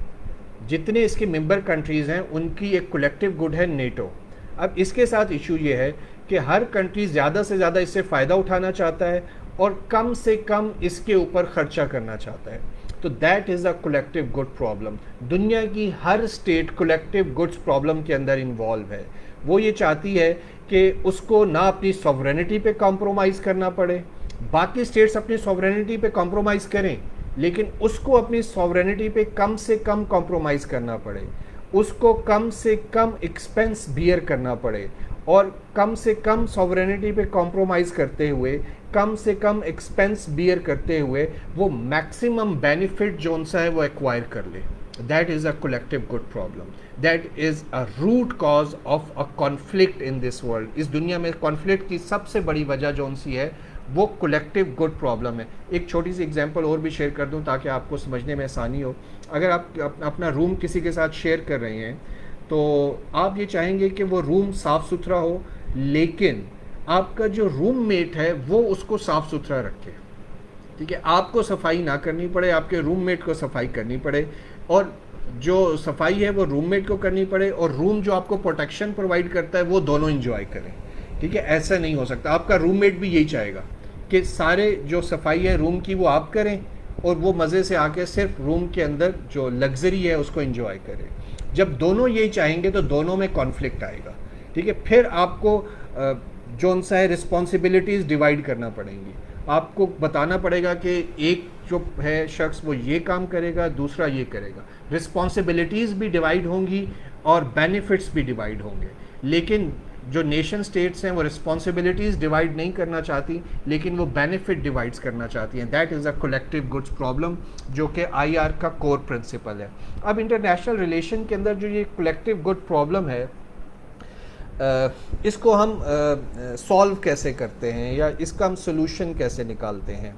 जितने इसके मेंबर कंट्रीज़ हैं उनकी एक कलेक्टिव गुड है नेटो। अब इसके साथ इशू ये है कि हर कंट्री ज़्यादा से ज़्यादा इससे फ़ायदा उठाना चाहता है और कम से कम इसके ऊपर ख़र्चा करना चाहता है, तो that is a collective good problem. दुनिया की हर स्टेट कलेक्टिव गुड्स प्रॉब्लम के अंदर इन्वॉल्व है। वो ये चाहती है कि उसको ना अपनी सॉवरेनिटी पे कॉम्प्रोमाइज़ करना पड़े, बाकी स्टेट्स अपनी सॉवरेनिटी पे कॉम्प्रोमाइज़ करें, लेकिन उसको अपनी सॉवरेनिटी पे कम से कम कॉम्प्रोमाइज़ करना पड़े, उसको कम से कम एक्सपेंस बियर करना पड़े, और कम से कम सॉवरेनिटी पे कॉम्प्रोमाइज़ करते हुए, कम से कम एक्सपेंस बियर करते हुए वो मैक्सिमम बेनिफिट जो सा है वो एक्वायर कर ले। That is a collective good problem, that is a root cause of a conflict in this world. इस दुनिया में कॉन्फ्लिक्ट की सबसे बड़ी वजह जो सी है वो कलेक्टिव गुड प्रॉब्लम है। एक छोटी सी एग्जांपल और भी शेयर कर दूं ताकि आपको समझने में आसानी हो। अगर आप अपना रूम किसी के साथ शेयर कर रहे हैं तो आप ये चाहेंगे कि वो रूम साफ़ सुथरा हो, लेकिन आपका जो रूममेट है वो उसको साफ़ सुथरा रखे, ठीक है, आपको सफाई ना करनी पड़े, आपके रूममेट को सफाई करनी पड़े, और जो सफाई है वो रूममेट को करनी पड़े, और रूम जो आपको प्रोटेक्शन प्रोवाइड करता है वो दोनों एंजॉय करें, ठीक है। ऐसा नहीं हो सकता। आपका रूममेट भी यही चाहेगा कि सारे जो सफाई है रूम की वो आप करें, और वो मज़े से आके सिर्फ रूम के अंदर जो लग्जरी है उसको एंजॉय करें। जब दोनों यही चाहेंगे तो दोनों में कॉन्फ्लिक्ट आएगा, ठीक है। फिर आपको जो सा है रिस्पॉन्सिबिलिटीज़ डिवाइड करना पड़ेंगी। आपको बताना पड़ेगा कि एक जो है शख्स वो ये काम करेगा, दूसरा ये करेगा। रिस्पॉन्सिबिलिटीज़ भी डिवाइड होंगी और बेनिफिट्स भी डिवाइड होंगे, लेकिन जो नेशन स्टेट्स हैं वो रिस्पॉन्सिबिलिटीज़ डिवाइड नहीं करना चाहती, लेकिन वो बेनिफिट डिवाइड्स करना चाहती हैं. That is a collective goods problem, जो कि आईआर का कोर प्रिंसिपल है. अब इंटरनेशनल रिलेशन के अंदर जो ये कलेक्टिव गुड प्रॉब्लम है, इसको हम सॉल्व कैसे करते हैं या इसका हम सोल्यूशन कैसे निकालते हैं.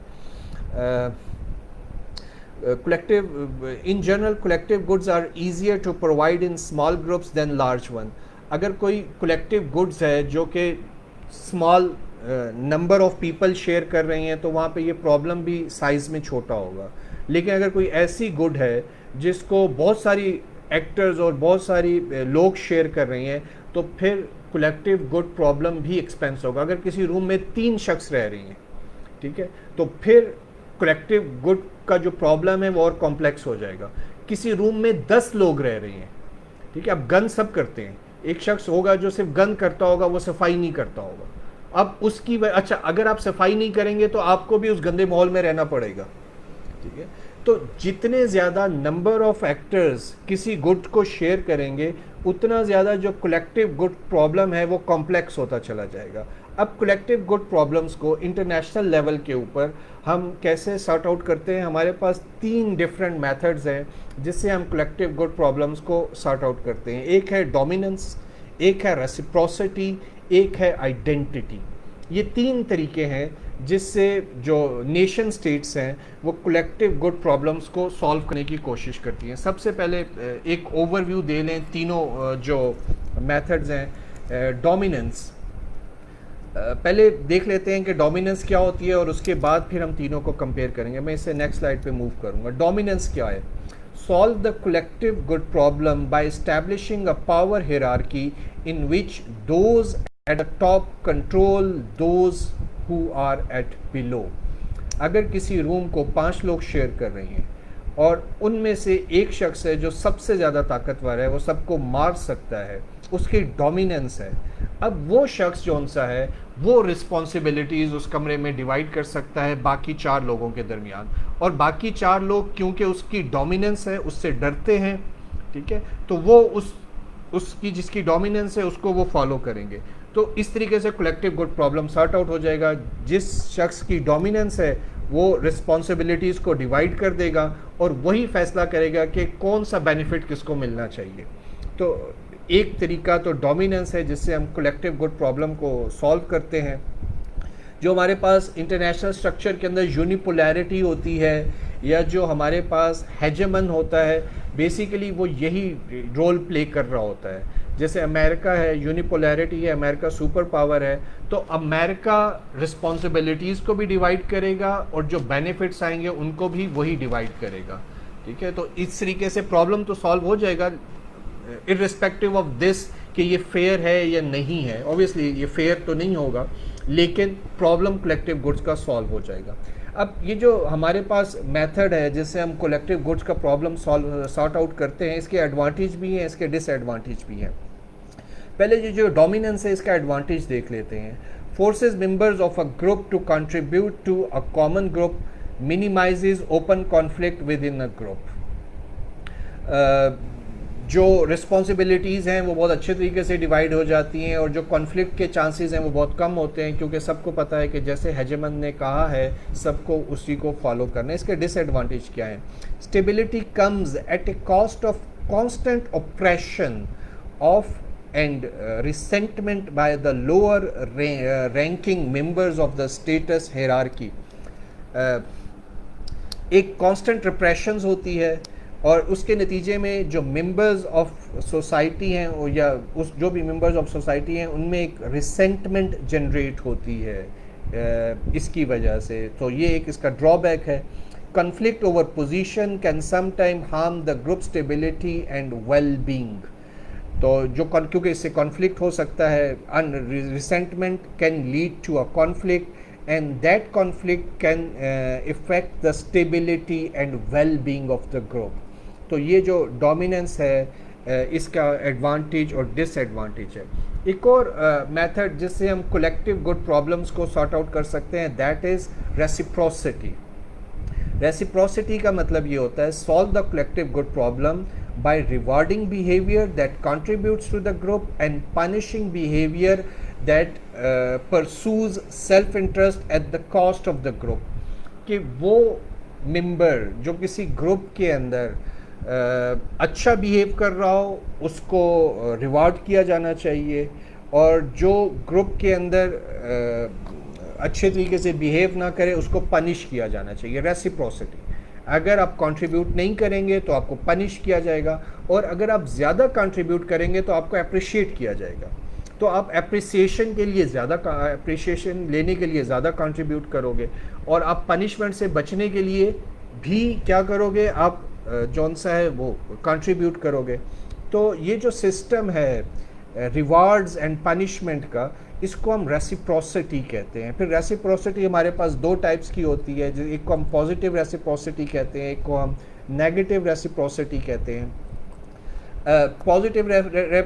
In general, collective goods are easier to provide in small groups than large one. अगर कोई collective goods है जो कि small number of people share कर रही हैं, तो वहाँ पे ये problem भी size में छोटा होगा. लेकिन अगर कोई ऐसी good है जिसको बहुत सारी actors और बहुत सारी लोग share कर रही हैं, तो फिर collective good problem भी expense होगा. अगर किसी रूम में 3 शख्स रह रही हैं, ठीक है, तो फिर कलेक्टिव गुड का जो प्रॉब्लम है वो और कॉम्प्लेक्स हो जाएगा. किसी रूम में 10 लोग रह रहे हैं, ठीक है, अब गन सब करते हैं, एक शख्स होगा जो सिर्फ गन करता होगा, वो सफाई नहीं करता होगा. अब उसकी अच्छा, अगर आप सफाई नहीं करेंगे तो आपको भी उस गंदे माहौल में रहना पड़ेगा, ठीक है. तो जितने ज़्यादा नंबर ऑफ एक्टर्स किसी गुड को शेयर करेंगे, उतना ज़्यादा जो कलेक्टिव गुड प्रॉब्लम है वो कॉम्प्लेक्स होता चला जाएगा. अब कलेक्टिव गुड प्रॉब्लम्स को इंटरनेशनल लेवल के ऊपर हम कैसे सॉर्ट आउट करते हैं. हमारे पास 3 डिफरेंट मेथड्स हैं जिससे हम कलेक्टिव गुड प्रॉब्लम्स को सॉर्ट आउट करते हैं. एक है डोमिनेंस, एक है रेसिप्रोसिटी, एक है आइडेंटिटी. ये 3 तरीके हैं जिससे जो नेशन स्टेट्स हैं वो कलेक्टिव गुड प्रॉब्लम्स को सॉल्व करने की कोशिश करती हैं. सबसे पहले एक ओवरव्यू दे लें तीनों जो मेथड्स हैं. डोमिनेंस पहले देख लेते हैं कि डोमिनेंस क्या होती है और उसके बाद फिर हम तीनों को कंपेयर करेंगे. मैं इसे नेक्स्ट स्लाइड पे मूव करूंगा. डोमिनेंस क्या है? Solve the collective good problem by establishing a power hierarchy in which those at the top control those who are at below. अगर किसी रूम को 5 लोग शेयर कर रहे हैं और उनमें से एक शख्स है जो सबसे ज़्यादा ताकतवर है, वो सबको मार सकता है, उसकी डोमिनेंस है. अब वो शख्स जो सा है वो रिस्पॉन्सिबिलिटीज़ उस कमरे में डिवाइड कर सकता है बाकी 4 लोगों के दरमियान, और बाकी 4 लोग क्योंकि उसकी डोमिनेंस है उससे डरते हैं, ठीक है, तो वो उसकी जिसकी डोमिनेंस है उसको वो फॉलो करेंगे. तो इस तरीके से collective good problem sort out हो जाएगा. जिस शख्स की डोमिनेंस है वो रिस्पॉन्सिबिलिटीज़ को डिवाइड कर देगा और वही फैसला करेगा कि कौन सा बेनिफिट किसको मिलना चाहिए. तो एक तरीका तो डोमिनेंस है जिससे हम कलेक्टिव गुड प्रॉब्लम को सॉल्व करते हैं. जो हमारे पास इंटरनेशनल स्ट्रक्चर के अंदर यूनिपोलैरिटी होती है या जो हमारे पास हेजेमन होता है, बेसिकली वो यही रोल प्ले कर रहा होता है. जैसे अमेरिका है, यूनिपोलैरिटी है, अमेरिका सुपर पावर है, तो अमेरिका रिस्पॉन्सिबिलिटीज़ को भी डिवाइड करेगा और जो बेनिफिट्स आएंगे उनको भी वही डिवाइड करेगा, ठीक है. तो इस तरीके से प्रॉब्लम तो सॉल्व हो जाएगा इर्रिस्पेक्टिव ऑफ दिस कि ये फेयर है या नहीं है. ऑब्वियसली ये फेयर तो नहीं होगा, लेकिन प्रॉब्लम कलेक्टिव गुड्स का सॉल्व हो जाएगा. अब ये जो हमारे पास मेथड है जिससे हम कलेक्टिव गुड्स का प्रॉब्लम सॉर्ट आउट करते हैं, इसके एडवांटेज भी हैं, इसके डिसएडवांटेज भी हैं. पहले ये जो डोमिनेंस है इसका एडवांटेज देख लेते हैं. Forces members of a group to contribute to a common group, minimises open conflict within a group. जो रिस्पॉन्सिबिलिटीज़ हैं वो बहुत अच्छे तरीके से डिवाइड हो जाती हैं और जो कॉन्फ्लिक्ट के चांसेस हैं वो बहुत कम होते हैं, क्योंकि सबको पता है कि जैसे हेजेमन ने कहा है सबको उसी को फॉलो करना है. इसके डिसएडवांटेज क्या हैं? Stability comes at A cost of constant operation of and resentment by the lower ranking members of the status hierarchy. एक constant repressions होती है और उसके नतीजे में जो मेंबर्स ऑफ सोसाइटी हैं या उस जो भी मेंबर्स ऑफ सोसाइटी हैं उनमें एक रिसेंटमेंट जनरेट होती है इसकी वजह से. तो ये एक इसका ड्रॉबैक है. Conflict over position can sometime harm the group stability and well being. तो जो क्योंकि इससे कॉन्फ्लिक्ट हो सकता है, resentment can lead to a conflict and that conflict can effect the stability and well being of the group. तो ये जो डोमिनेंस है इसका एडवांटेज और डिसएडवांटेज है. एक और मेथड जिससे हम कलेक्टिव गुड प्रॉब्लम्स को सॉर्ट आउट कर सकते हैं, दैट इज़ रेसिप्रोसिटी. रेसिप्रोसिटी का मतलब ये होता है solve the collective good problem by rewarding behavior that contributes to the group and punishing behavior that pursues self-interest at the cost of the group. कि वो मेंबर जो किसी ग्रुप के अंदर अच्छा बिहेव कर रहा हो उसको रिवार्ड किया जाना चाहिए, और जो ग्रुप के अंदर अच्छे तरीके से बिहेव ना करे उसको पनिश किया जाना चाहिए। रेसिप्रोसिटी, अगर आप कंट्रीब्यूट नहीं करेंगे तो आपको पनिश किया जाएगा, और अगर आप ज़्यादा कंट्रीब्यूट करेंगे तो आपको अप्रिशिएट किया जाएगा। तो आप अप्रिसिएशन के लिए ज़्यादा अप्रिसिएशन लेने के लिए ज़्यादा कंट्रीब्यूट करोगे, और आप पनिशमेंट से बचने के लिए भी क्या करोगे, आप जौन सा है वो कंट्रीब्यूट करोगे। तो ये जो सिस्टम है रिवार्ड्स एंड पनिशमेंट का, इसको हम रेसिप्रोसिटी कहते हैं। फिर रेसिप्रोसिटी हमारे पास दो टाइप्स की होती है, एक को हम पॉजिटिव रेसिप्रोसिटी कहते हैं, एक को हम नेगेटिव रेसिप्रोसिटी कहते हैं। पॉजिटिव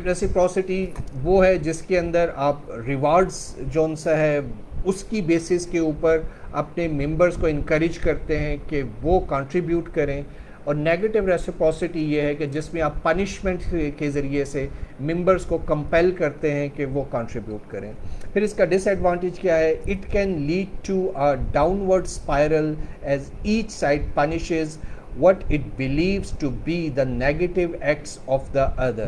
रेसिप्रोसिटी वो है जिसके अंदर आप रिवार्ड्स जौन सा है उसकी बेसिस के ऊपर अपने मेंबर्स को इनकरेज करते हैं कि वो कंट्रीब्यूट करें, और नेगेटिव रेसिप्रोसिटी ये है कि जिसमें आप पनिशमेंट के ज़रिए से मेंबर्स को कंपेल करते हैं कि वो कंट्रीब्यूट करें। फिर इसका डिसएडवांटेज क्या है, it can lead to a downward spiral as each side punishes what it believes to be the negative acts of the other।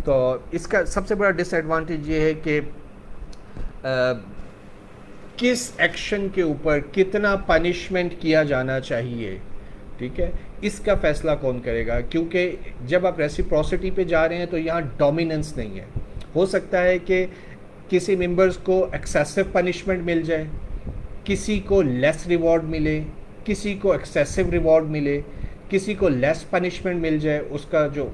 तो इसका सबसे बड़ा डिसएडवांटेज ये है कि किस एक्शन के ऊपर कितना पनिशमेंट किया जाना चाहिए, ठीक है, इसका फैसला कौन करेगा। क्योंकि जब आप रेसिप्रोसिटी पे जा रहे हैं तो यहाँ डोमिनेंस नहीं है। हो सकता है कि किसी मेंबर्स को एक्सेसिव पनिशमेंट मिल जाए, किसी को लेस रिवॉर्ड मिले, किसी को एक्सेसिव रिवॉर्ड मिले, किसी को लेस पनिशमेंट मिल जाए, उसका जो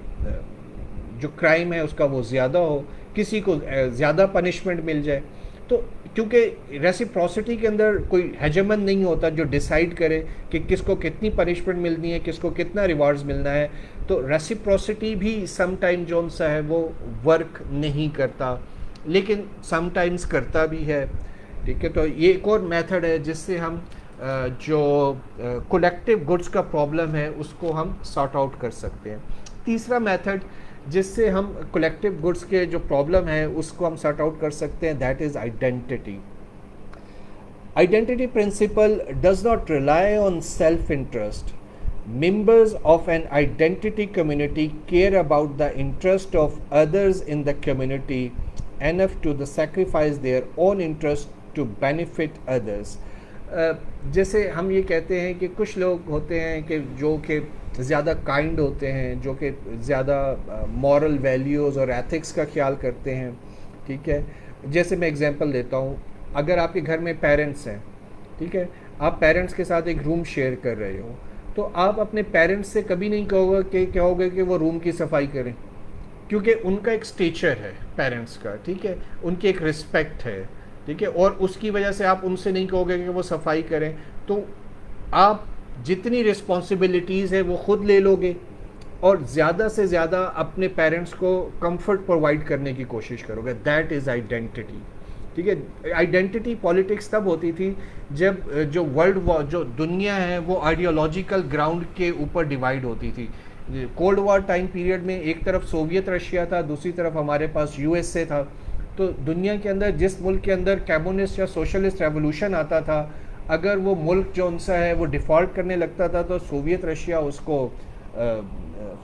क्राइम है उसका वो ज़्यादा हो, किसी को ज़्यादा पनिशमेंट मिल जाए। तो क्योंकि रेसिप्रोसिटी के अंदर कोई हेजेमन नहीं होता जो डिसाइड करे कि किसको कितनी पनिशमेंट मिलनी है, किसको कितना रिवार्ड्स मिलना है, तो रेसिप्रोसिटी भी समटाइम जौन सा है वो वर्क नहीं करता, लेकिन समटाइम्स करता भी है, ठीक है। तो ये एक और मेथड है जिससे हम जो कलेक्टिव गुड्स का प्रॉब्लम है उसको हम सॉर्ट आउट कर सकते हैं। तीसरा मेथड जिससे हम कलेक्टिव गुड्स के जो प्रॉब्लम है उसको हम सॉर्ट आउट कर सकते हैं, that is identity. Identity principle does not rely on self interest. Members of an identity community care about the interest of others in the community enough to sacrifice their own interest to benefit others। जैसे हम ये कहते हैं कि कुछ लोग होते हैं कि जो कि ज़्यादा काइंड होते हैं, जो कि ज़्यादा मॉरल वैल्यूज़ और एथिक्स का ख्याल करते हैं, ठीक है। जैसे मैं एग्जांपल देता हूँ, अगर आपके घर में पेरेंट्स हैं, ठीक है, आप पेरेंट्स के साथ एक रूम शेयर कर रहे हो, तो आप अपने पेरेंट्स से कभी नहीं कहोगे कि वो रूम की सफाई करें, क्योंकि उनका एक स्टेचर है पेरेंट्स का, ठीक है, उनकी एक रिस्पेक्ट है, ठीक है, और उसकी वजह से आप उनसे नहीं कहोगे कि वो सफाई करें। तो आप जितनी रिस्पॉन्सिबिलिटीज़ है वो खुद ले लोगे और ज़्यादा से ज़्यादा अपने पेरेंट्स को कंफर्ट प्रोवाइड करने की कोशिश करोगे। दैट इज़ आइडेंटिटी, ठीक है। आइडेंटिटी पॉलिटिक्स तब होती थी जब जो वर्ल्ड वॉर, जो दुनिया है वो आइडियोलॉजिकल ग्राउंड के ऊपर डिवाइड होती थी। कोल्ड वॉर टाइम पीरियड में एक तरफ सोवियत रशिया था, दूसरी तरफ हमारे पास यूएसए था। तो दुनिया के अंदर जिस मुल्क के अंदर कम्युनिस्ट या सोशलिस्ट रेवोल्यूशन आता था, अगर वो मुल्क जो सा है वो डिफ़ॉल्ट करने लगता था तो सोवियत रशिया उसको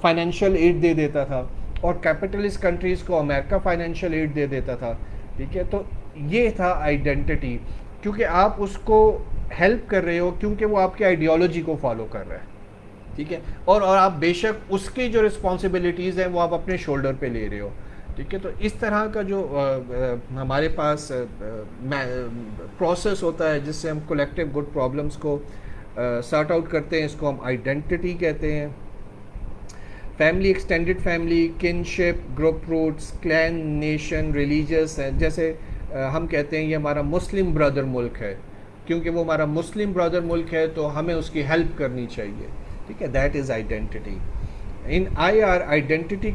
फाइनेंशियल एड दे देता था, और कैपिटलिस्ट कंट्रीज़ को अमेरिका फाइनेंशियल एड दे देता था, ठीक है। तो ये था आइडेंटिटी, क्योंकि आप उसको हेल्प कर रहे हो क्योंकि वो आपकी आइडियोलॉजी को फॉलो कर रहा है, ठीक है, और आप बेशक उसकी जो रिस्पॉन्सिबिलिटीज़ हैं वो आप अपने शोल्डर पे ले रहे हो, ठीक है। तो इस तरह का जो हमारे पास प्रोसेस होता है जिससे हम कलेक्टिव गुड प्रॉब्लम्स को सॉर्ट आउट करते हैं, इसको हम आइडेंटिटी कहते हैं। Family, extended family, kinship, group roots, clan, nation, religious है। जैसे हम कहते हैं ये हमारा मुस्लिम ब्रदर मुल्क है, क्योंकि वो हमारा मुस्लिम ब्रदर मुल्क है तो हमें उसकी हेल्प करनी चाहिए, ठीक है। That is identity. In IR, identity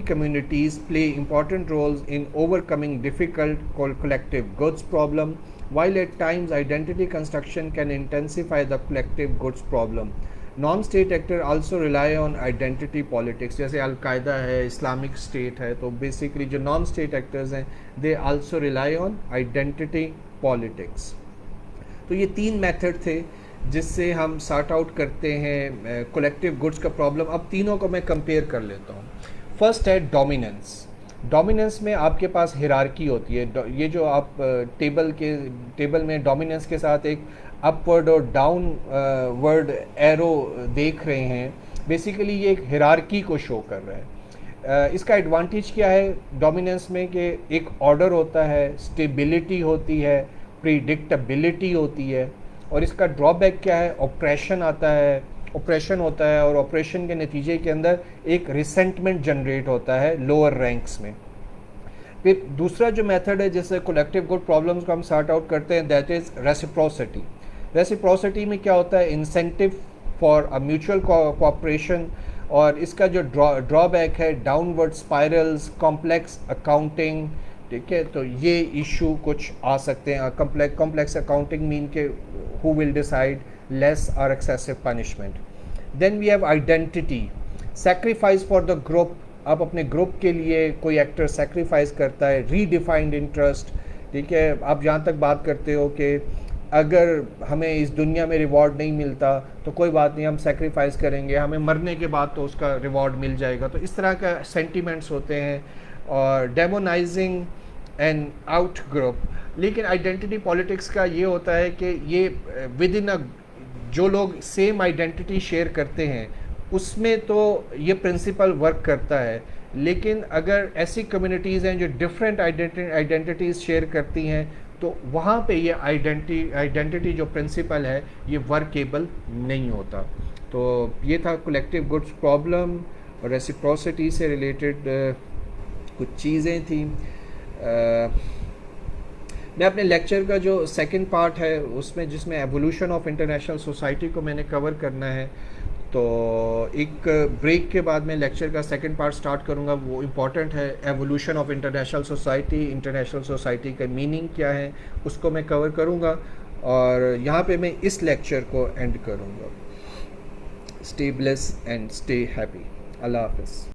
communities play important roles in overcoming difficult collective goods problem, while at times identity construction can intensify the collective goods problem. Non state actor also rely on identity politics, जैसे अलकायदा है, इस्लामिक स्टेट है, तो बेसिकली जो नॉन स्टेट एक्टर्स हैं they also rely on identity politics. तो ये 3 मेथड थे जिससे हम सॉर्ट आउट करते हैं कलेक्टिव गुड्स का प्रॉब्लम। अब तीनों को मैं कंपेयर कर लेता हूँ। फर्स्ट है डोमिनेंस। डोमिनेंस में आपके पास हिरार्की होती है। ये जो आप टेबल में डोमिनेंस के साथ एक अपवर्ड और डाउनवर्ड एरो देख रहे हैं, बेसिकली ये एक हिरार्की को शो कर रहा है। इसका एडवांटेज क्या है डोमिनेंस में कि एक ऑर्डर होता है, स्टेबिलिटी होती है, प्रिडिक्टेबिलिटी होती है। और इसका ड्रॉबैक क्या है, ऑपरेशन होता है और ऑपरेशन के नतीजे के अंदर एक रिसेंटमेंट जनरेट होता है लोअर रैंक्स में। फिर दूसरा जो मेथड है जिससे कलेक्टिव गुड प्रॉब्लम्स को हम सॉर्ट आउट करते हैं, दैट इज़ रेसिप्रोसिटी। रेसिप्रोसिटी में क्या होता है, incentive for a mutual cooperation. और इसका जो ड्रॉबैक है, डाउनवर्ड स्पाइरल्स, कॉम्प्लेक्स अकाउंटिंग। ठीक है, तो ये इशू कुछ आ सकते हैं। कॉम्प्लेक्स अकाउंटिंग मीन के who will decide less or excessive punishment. Then we have identity, sacrifice for the group। आप अपने ग्रुप के लिए कोई एक्टर सेक्रीफाइस करता है, रीडिफाइंड इंटरेस्ट। ठीक है, आप जहाँ तक बात करते हो कि अगर हमें इस दुनिया में रिवॉर्ड नहीं मिलता तो कोई बात नहीं, हम सेक्रीफाइस करेंगे, हमें मरने के बाद तो उसका रिवॉर्ड मिल जाएगा। तो इस तरह का सेंटिमेंट्स होते हैं। और डेमोनाइजिंग एंड आउट ग्रुप। लेकिन आइडेंटिटी पॉलिटिक्स का ये होता है कि ये विद इन अ, जो लोग सेम आइडेंटिटी शेयर करते हैं उसमें तो ये प्रिंसिपल वर्क करता है। लेकिन अगर ऐसी कम्युनिटीज़ हैं जो डिफरेंट आइडेंटिटीज़ शेयर करती हैं तो वहाँ पे ये आइडेंटिटी जो प्रिंसिपल है ये वर्केबल नहीं होता। तो ये था कलेक्टिव गुड्स प्रॉब्लम और रेसिप्रोसिटी से रिलेटेड कुछ चीज़ें थी। मैं अपने लेक्चर का जो सेकंड पार्ट है उसमें, जिसमें एवोल्यूशन ऑफ इंटरनेशनल सोसाइटी को मैंने कवर करना है, तो एक ब्रेक के बाद मैं लेक्चर का सेकंड पार्ट स्टार्ट करूंगा। वो इम्पॉर्टेंट है, एवोल्यूशन ऑफ इंटरनेशनल सोसाइटी का मीनिंग क्या है उसको मैं कवर करूंगा। और यहाँ पे मैं इस लेक्चर को एंड करूंगा। Stay bless and stay happy. अल्लाह हाफिज़।